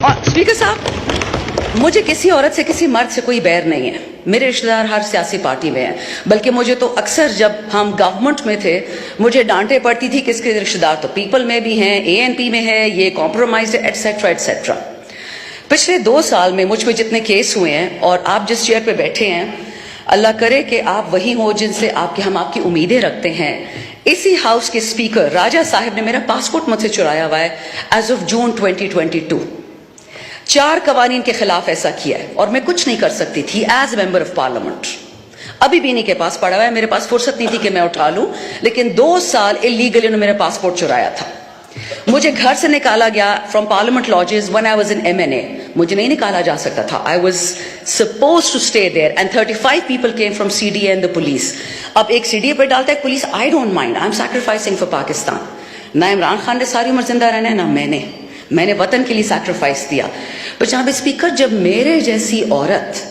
اور اسپیکر صاحب، مجھے کسی عورت سے کسی مرد سے کوئی بیر نہیں ہے. میرے رشتہ دار ہر سیاسی پارٹی میں ہیں، بلکہ مجھے تو اکثر جب ہم گورنمنٹ میں تھے مجھے ڈانٹے پڑتی تھی کہ اس کے رشتہ دار تو پیپل میں بھی ہیں، اے این پی میں ہے، یہ کمپرومائز ہے، ایٹسیٹرا ایٹسیٹرا. پچھلے 2 سال میں مجھ پہ جتنے کیس ہوئے ہیں، اور آپ جس چیئر پہ بیٹھے ہیں، اللہ کرے کہ آپ وہی ہوں جن سے ہم آپ کی امیدیں رکھتے ہیں. اسی ہاؤس کے اسپیکر راجہ صاحب نے میرا پاسپورٹ مجھ سے چرایا ہوا ہے ایز آف جون 2022. 4 قوانین کے خلاف ایسا کیا ہے، اور میں کچھ نہیں کر سکتی تھی ایز ممبر آف پارلیمنٹ. ابھی بھی انہیں کے پاس پڑا ہوا ہے، میرے پاس فرصت نہیں تھی کہ میں اٹھا لوں، لیکن 2 سال اللیگلی انہوں نے میرا پاسپورٹ چرایا تھا. مجھے گھر سے نکالا گیا from parliament lodges when I was in MNA. مجھے نہیں نکالا جا سکتا تھا. I was supposed to stay there and 35 people came from CDA and the police. اب ایک CDA پہ ڈالتا ہے police, I don't mind, I'm sacrificing for Pakistan. نہ عمران خان نے ساری عمر زندہ رہنا ہے، نہ میں نے وطن کے لیے سیکریفائس دیا. تو جناب اسپیکر، جب میرے جیسی عورت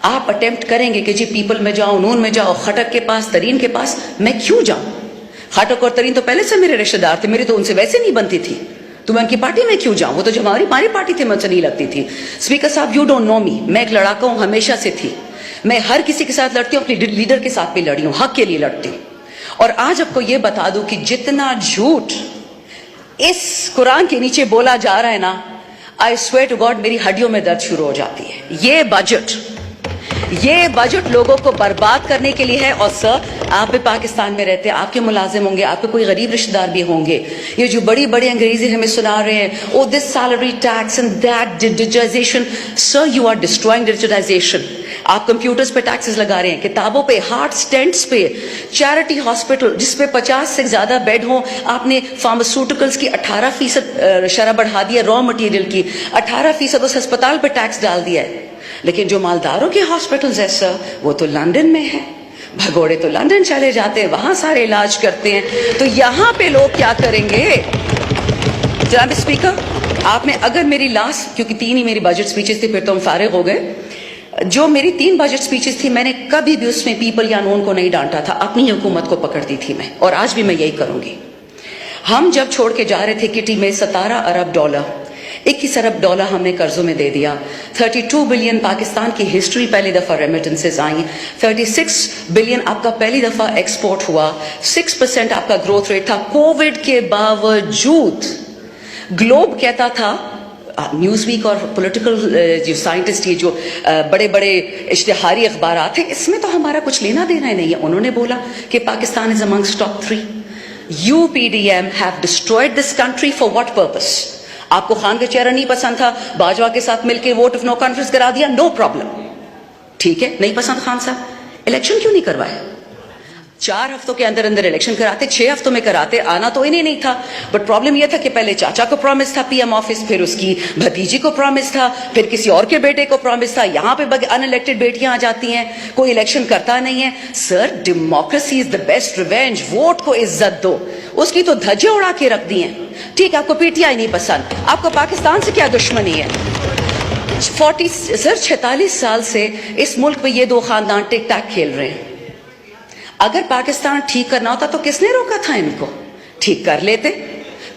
آپ اٹیمپٹ کریں گے کہ جی پیپل میں جاؤ، نون میں جاؤ، خٹک کے پاس، ترین کے پاس، میں کیوں جاؤں؟ خٹک اور ترین تو پہلے سے میرے رشتہ دار تھے، میری تو ان سے ویسے نہیں بنتی تھی، تو میں ان کی پارٹی میں کیوں جاؤں؟ وہ تو جو ہماری پارٹی تھی میں ان سے نہیں لگتی تھی. اسپیکر صاحب، یو ڈونٹ نو می، میں ایک لڑاکا ہوں، ہمیشہ سے تھی. میں ہر کسی کے ساتھ لڑتی ہوں، اپنی لیڈر کے ساتھ بھی لڑی ہوں، حق کے لیے لڑتی ہوں. اور آج آپ کو یہ بتا دوں کہ جتنا جھوٹ اس قرآن کے نیچے بولا جا رہا ہے نا، I swear to God میری ہڈیوں میں درد شروع ہو جاتی ہے. یہ بجٹ لوگوں کو برباد کرنے کے لیے ہے. اور سر، آپ بھی پاکستان میں رہتے ہیں، آپ کے ملازم ہوں گے، آپ کے کوئی غریب رشتہ دار بھی ہوں گے. یہ جو بڑی بڑی انگریزی ہمیں سنا رہے ہیں، oh this salary tax and that digitization. Sir, you are destroying digitization. آپ کمپیوٹرز پہ ٹیکسز لگا رہے ہیں، کتابوں پہ، ہارٹ سٹینٹس پہ، چیریٹی ہاسپٹل جس پہ 50 سے زیادہ بیڈ ہوں. آپ نے فارماسیوٹیکلز کی 18% شرح بڑھا دیا، را مٹیریل کی 18% اس ہسپتال پہ ٹیکس ڈال دیا ہے. لیکن جو مالداروں کے ہاسپٹلز ہیں سر، وہ تو لندن میں ہیں. بھگوڑے تو لندن چلے جاتے ہیں، وہاں سارے علاج کرتے ہیں. تو یہاں پہ لوگ کیا کریں گے؟ جناب اسپیکر، آپ نے اگر میری لاسٹ، کیونکہ 3 ہی میری بجٹ سپیچز تھی، پھر تو ہم فارغ ہو گئے. جو میری 3 بجٹ سپیچز تھی، میں نے کبھی بھی اس میں پیپل یا نون کو نہیں ڈانٹا تھا، اپنی حکومت کو پکڑتی تھی میں، اور آج بھی میں یہی کروں گی. ہم جب چھوڑ کے جا رہے تھے کٹی میں $17 ارب، 21 ارب ڈالر ہم نے قرضوں میں دے دیا. 32 بلین پاکستان کی ہسٹری پہلی دفعہ ریمیٹنسز آئیں. 36 بلین آپ کا پہلی دفعہ ایکسپورٹ ہوا. 6% آپ کا گروتھ ریٹ تھا. کووڈ کے باوجود گلوب کہتا تھا، نیوز ویک اور پولیٹیکل جو سائنٹسٹ، یہ جو بڑے بڑے اشتہاری اخبارات ہیں، اس میں تو ہمارا کچھ لینا دینا ہی نہیں ہے. انہوں نے بولا کہ پاکستان از amongst top 3. UPDM have destroyed this country for what purpose? آپ کو خان کا چہرہ نہیں پسند تھا، باجوہ کے ساتھ مل کے ووٹ آف نو کانفیڈنس کرا دیا، نو پرابلم. ٹھیک ہے، نہیں پسند خان صاحب، الیکشن کیوں نہیں کروائے؟ 4 ہفتوں کے اندر الیکشن کراتے، 6 ہفتوں میں کراتے. آنا تو انہیں نہیں تھا، بٹ پرابلم یہ تھا کہ پہلے چاچا کو پرومس تھا پی ایم آفس، پھر اس کی بھتیجی کو پرومس تھا، پھر کسی اور کے بیٹے کو پرومس تھا. یہاں پہ ان الیکٹڈ بیٹیاں آ جاتی ہیں، کوئی الیکشن کرتا نہیں ہے. Sir, democracy is the best revenge. Vote کو عزت دو. اس کی تو دھجے اڑا کے رکھ دی ہیں. ٹھیک ہے، آپ کو پی ٹی آئی نہیں پسند، آپ کو پاکستان سے کیا دشمنی ہے؟ 46 سال سے اس ملک میں یہ 2 خاندان ٹک ٹیک کھیل رہے ہیں. اگر پاکستان ٹھیک کرنا ہوتا تو کس نے روکا تھا ان کو؟ ٹھیک کر لیتے.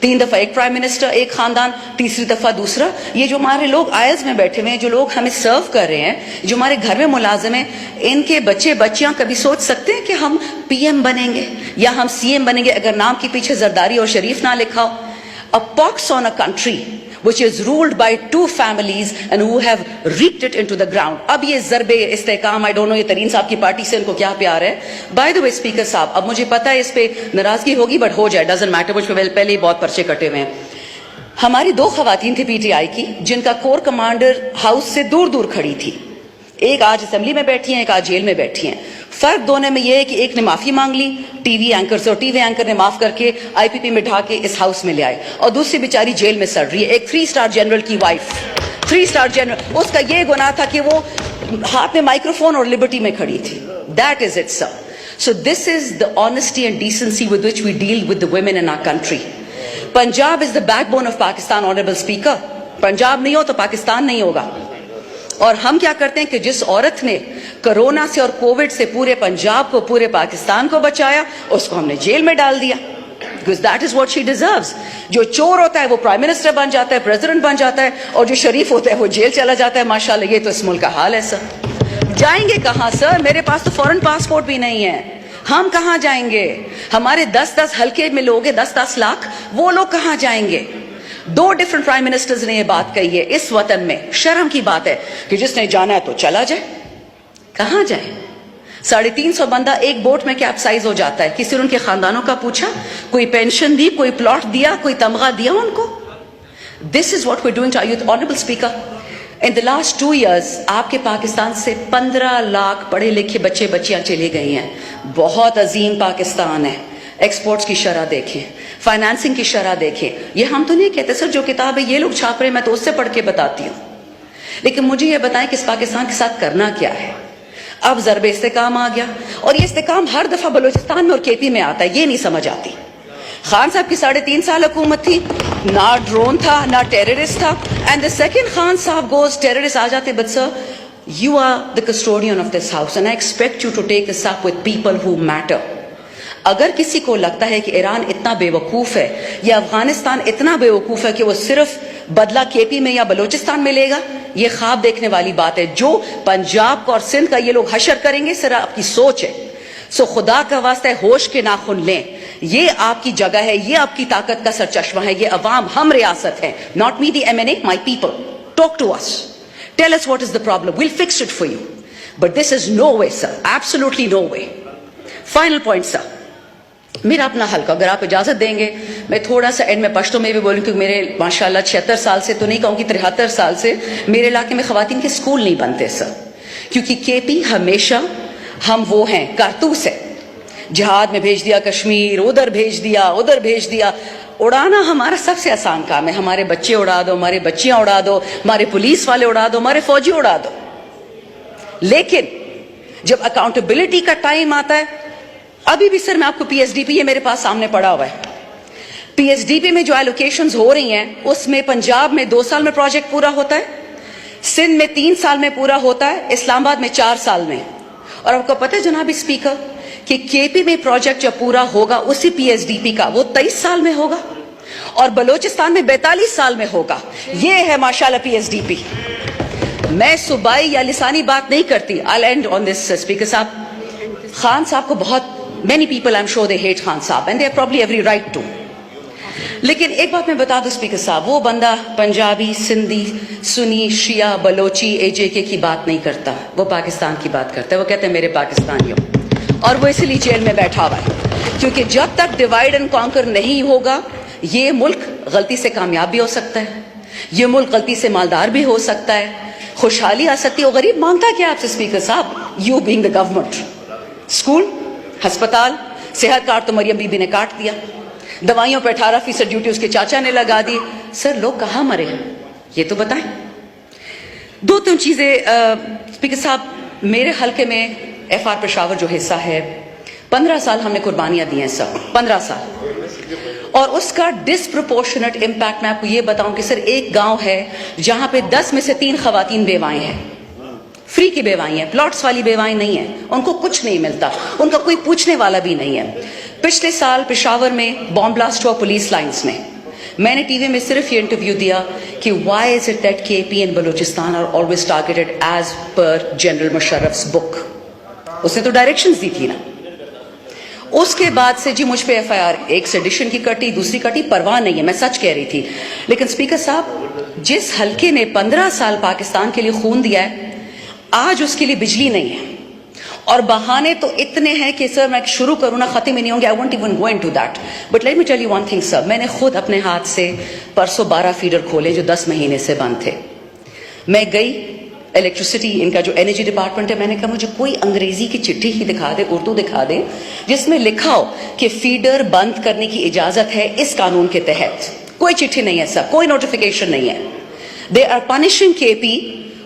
3 دفعہ ایک پرائم منسٹر، ایک خاندان، تیسری دفعہ دوسرا. یہ جو ہمارے لوگ آئلز میں بیٹھے ہوئے ہیں، جو لوگ ہمیں سرو کر رہے ہیں، جو ہمارے گھر میں ملازم ہیں، ان کے بچے بچیاں کبھی سوچ سکتے ہیں کہ ہم پی ایم بنیں گے یا ہم سی ایم بنیں گے اگر نام کے پیچھے زرداری اور شریف نہ لکھا ہو؟ A pox on a country which is ruled by 2 families and who have reaped it into the ground. اب یہ ضرب استحکام، I don't know یہ ترین صاحب کی پارٹی سے ان کو کیا پیار ہے. By the way اسپیکر صاحب، اب مجھے پتا ہے اس پہ ناراضگی ہوگی، بٹ ہو جائے، doesn't matter. مجھ پہ پہلے ہی بہت پرچے کٹے ہوئے ہیں. ہماری 2 خواتین تھیں پی ٹی آئی کی، جن کا کور کمانڈر ہاؤس سے دور دور کھڑی تھی. ایک آج اسمبلی میں بیٹھی ہیں، ایک آج جیل میں بیٹھی ہیں. فرق دونوں میں یہ ہے کہ ایک نے معافی مانگ لی ٹی وی اینکر سے، اور ٹی وی اینکر نے معاف کر کے آئی پی پی میں ڈھا کے اس ہاؤس میں لے آئے، اور دوسری بیچاری جیل میں سڑ رہی ہے. ایک 3 اسٹار جنرل کی وائف، 3 اسٹار جنرل، اس کا یہ گناہ تھا کہ وہ ہاتھ میں مائکروفون اور لبرٹی میں کھڑی تھی. That is it, sir. So this is the honesty and decency with which we deal with the women in our country. Punjab is the backbone of Pakistan, honorable speaker. Punjab نہیں ہو تو پاکستان نہیں ہوگا. اور ہم کیا کرتے ہیں کہ جس عورت نے کرونا سے اور کووڈ سے پورے پنجاب کو، پورے پاکستان کو بچایا، اس کو ہم نے جیل میں ڈال دیا. because that is what she deserves. جو چور ہوتا ہے وہ پرائم منسٹر بن جاتا ہے, پریزیڈنٹ بن جاتا ہے, اور جو شریف ہوتا ہے وہ جیل چلا جاتا ہے. ماشاءاللہ یہ تو اس ملک کا حال ہے سر. جائیں گے کہاں سر؟ میرے پاس تو فورن پاسپورٹ بھی نہیں ہے, ہم کہاں جائیں گے؟ ہمارے 10 حلقے میں لوگ ہیں, 10 لاکھ, وہ لوگ کہاں جائیں گے؟ 2 ڈفرنٹ پرائم منسٹرز نے یہ بات کہی ہے. اس وطن میں شرم کی بات ہے کہ جس نے جانا ہے تو چلا جائے. کہاں جائیں؟ 350 بندہ ایک بوٹ میں کیپسائز ہو جاتا ہے. کسی نے ان کے خاندانوں کا پوچھا؟ کوئی پینشن دی, کوئی پلاٹ دیا, کوئی تمغہ دیا ان کو؟ This is what we're doing to our youth. Honorable Speaker, in the last 2 years آپ کے پاکستان سے 15 لاکھ پڑھے لکھے بچے بچیاں چلے گئی ہیں. بہت عظیم پاکستان ہے. ایکسپورٹس کی شرح دیکھیں, فائنانسنگ کی شرح دیکھیں. یہ ہم تو نہیں کہتے سر, جو کتاب ہے یہ لوگ چھاپ رہے ہیں, میں تو اس سے پڑھ کے بتاتی ہوں. لیکن مجھے یہ بتائیں کہ اس پاکستان کے ساتھ کرنا کیا ہے؟ اب ضرب استحکام آ گیا, اور یہ استحکام ہر دفعہ بلوچستان میں اور کے پی میں آتا ہے. یہ نہیں سمجھ آتی. خان صاحب کی 3.5 سال حکومت تھی, نہ ڈرون تھا نہ ٹیررسٹ تھا. اینڈ the second خان صاحب goes, ٹیررسٹ آ جاتے. But sir, you are the custodian of this house and I expect you to take this up with people who matter. اگر کسی کو لگتا ہے کہ ایران اتنا بے وقوف ہے یا افغانستان اتنا بے وقوف ہے کہ وہ صرف بدلہ کے پی میں یا بلوچستان میں لے گا, یہ خواب دیکھنے والی بات ہے. جو پنجاب کو اور سندھ کا یہ لوگ حشر کریں گے, صرف آپ کی سوچ ہے. سو خدا کا واسطہ ہے ہوش کے ناخن لیں. یہ آپ کی جگہ ہے, یہ آپ کی طاقت کا سرچشمہ ہے. یہ عوام, ہم ریاست ہیں, not me the MNA, my people. Talk to us. Tell us what is the problem. We'll fix it for you. But this is no way, sir. Absolutely no way. Final point, sir. میرا اپنا حلقہ, اگر آپ اجازت دیں گے میں تھوڑا سا اینڈ میں پشتو میں بھی بولوں, کیونکہ میرے ماشاءاللہ 76 سال سے تو نہیں کہوں کہ 73 سال سے میرے علاقے میں خواتین کے اسکول نہیں بنتے سر. کیونکہ کے پی ہمیشہ ہم وہ ہیں, کارتوس ہے. جہاد میں بھیج دیا کشمیر, ادھر بھیج دیا, ادھر بھیج دیا. اڑانا ہمارا سب سے آسان کام ہے. ہمارے بچے اڑا دو, ہمارے بچیاں اڑا دو, ہمارے پولیس والے اڑا دو, ہمارے فوجی اڑا دو. لیکن جب اکاؤنٹیبلٹی کا ٹائم آتا ہے, ابھی بھی سر میں آپ کو پی ایس ڈی پی, یہ میرے پاس سامنے پڑا ہوا ہے, پی ایس ڈی پی میں جو ایلوکیشنز ہو رہی ہیں اس میں پنجاب میں 2 سال میں پروجیکٹ پورا ہوتا ہے, سندھ میں 3 سال میں پورا ہوتا ہے, اسلام آباد میں 4 سال میں. اور آپ کو پتہ ہے جناب اسپیکر کہ کے پی میں پروجیکٹ جب پورا ہوگا اسی پی ایس ڈی پی کا, وہ 23 سال میں ہوگا, اور بلوچستان میں 42 سال میں ہوگا. یہ ہے ماشاءاللہ پی ایس ڈی پی. میں صوبائی یا لسانی بات نہیں کرتی. I'll end on this, speaker صاحب. خان صاحب کو بہت many people I'm sure they hate Khan صاحب and they have probably every right to. لیکن ایک بات میں بتا دوں اسپیکر صاحب, وہ بندہ پنجابی, سندھی, سنی, شیعہ, بلوچی, اے جے کے کی بات نہیں کرتا, وہ پاکستان کی بات کرتا ہے. وہ کہتے ہیں میرے پاکستانیوں, اور وہ اسی لیے جیل میں بیٹھا ہوا ہے. کیونکہ جب تک ڈیوائڈ اینڈ کانکر نہیں ہوگا, یہ ملک غلطی سے کامیاب بھی ہو سکتا ہے, یہ ملک غلطی سے مالدار بھی ہو سکتا ہے, خوشحالی آ سکتی ہے. اور غریب مانگتا کیا آپ سے اسپیکر صاحب؟ You being the government. School, ہسپتال, صحت کارڈ تو مریم بی بی نے کاٹ دیا, دوائیوں پہ 18% ڈیوٹی اس کے چاچا نے لگا دی. سر لوگ کہاں مرے ہیں یہ تو بتائیں. 2-3 چیزیں اسپیکر صاحب. میرے حلقے میں ایف آر پشاور جو حصہ ہے, 15 سال ہم نے قربانیاں دی ہیں سر, 15 سال. اور اس کا ڈسپروپورشنٹ امپیکٹ میں آپ کو یہ بتاؤں کہ سر ایک گاؤں ہے جہاں پہ 10 میں سے 3 خواتین بیوائیں ہیں, فری کی بیوائیں ہیں, پلاٹس والی بیوائیں نہیں ہیں, ان کو کچھ نہیں ملتا, ان کا کوئی پوچھنے والا بھی نہیں ہے. پچھلے سال پشاور میں بام بلاسٹ ہوا پولیس لائنز میں. میں نے ٹی وی میں صرف یہ انٹرویو دیا کہ Y is it that K P and Balochistan are always targeted as per general مشرف's بک. اس نے تو ڈائریکشنز دی تھی نا. اس کے بعد سے جی مجھ پہ ایف آئی آر, ایک سیڈیشن کی کٹی, دوسری کٹی, پرواہ نہیں ہے, میں سچ کہہ رہی تھی. لیکن اسپیکر صاحب, جس حلقے نے 15 سال پاکستان کے لیے خون دیا ہے, آج اس کے لیے بجلی نہیں ہے. اور بہانے تو اتنے ہیں کہ سر میں شروع کروں نا ختم ہی نہیں ہوں گے. I won't even go into that. But let me tell you one thing sir, میں نے خود اپنے ہاتھ سے پرسوں 12 فیڈر کھولے جو 10 مہینے سے بند تھے. میں گئی الیکٹریسٹی, ان کا جو انرجی ڈپارٹمنٹ ہے, میں نے کہا مجھے کوئی انگریزی کی چٹھی ہی دکھا دے, اردو دکھا دے, جس میں لکھا ہو کہ فیڈر بند کرنے کی اجازت ہے اس قانون کے تحت. کوئی چٹھی نہیں ہے سر, کوئی نوٹیفیکیشن نہیں ہے. They are punishing KP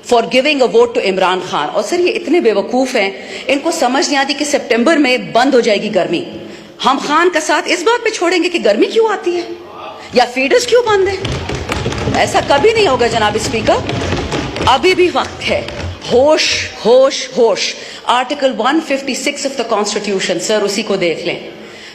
for giving a vote to Imran Khan. اور سر یہ اتنے بے وقوف ہیں, ان کو سمجھ نہیں آتی کہ سپٹمبر میں بند ہو جائے گی گرمی. ہم خان کا ساتھ اس بات پہ چھوڑیں گے کہ گرمی کیوں آتی ہے یا فیڈرز کیوں بند ہیں؟ ایسا کبھی نہیں ہوگا جناب اسپیکر. ابھی بھی وقت ہے. ہوش ہوش ہوش. آرٹیکل 156 آف دا کانسٹیٹیوشن سر, اسی کو دیکھ لیں.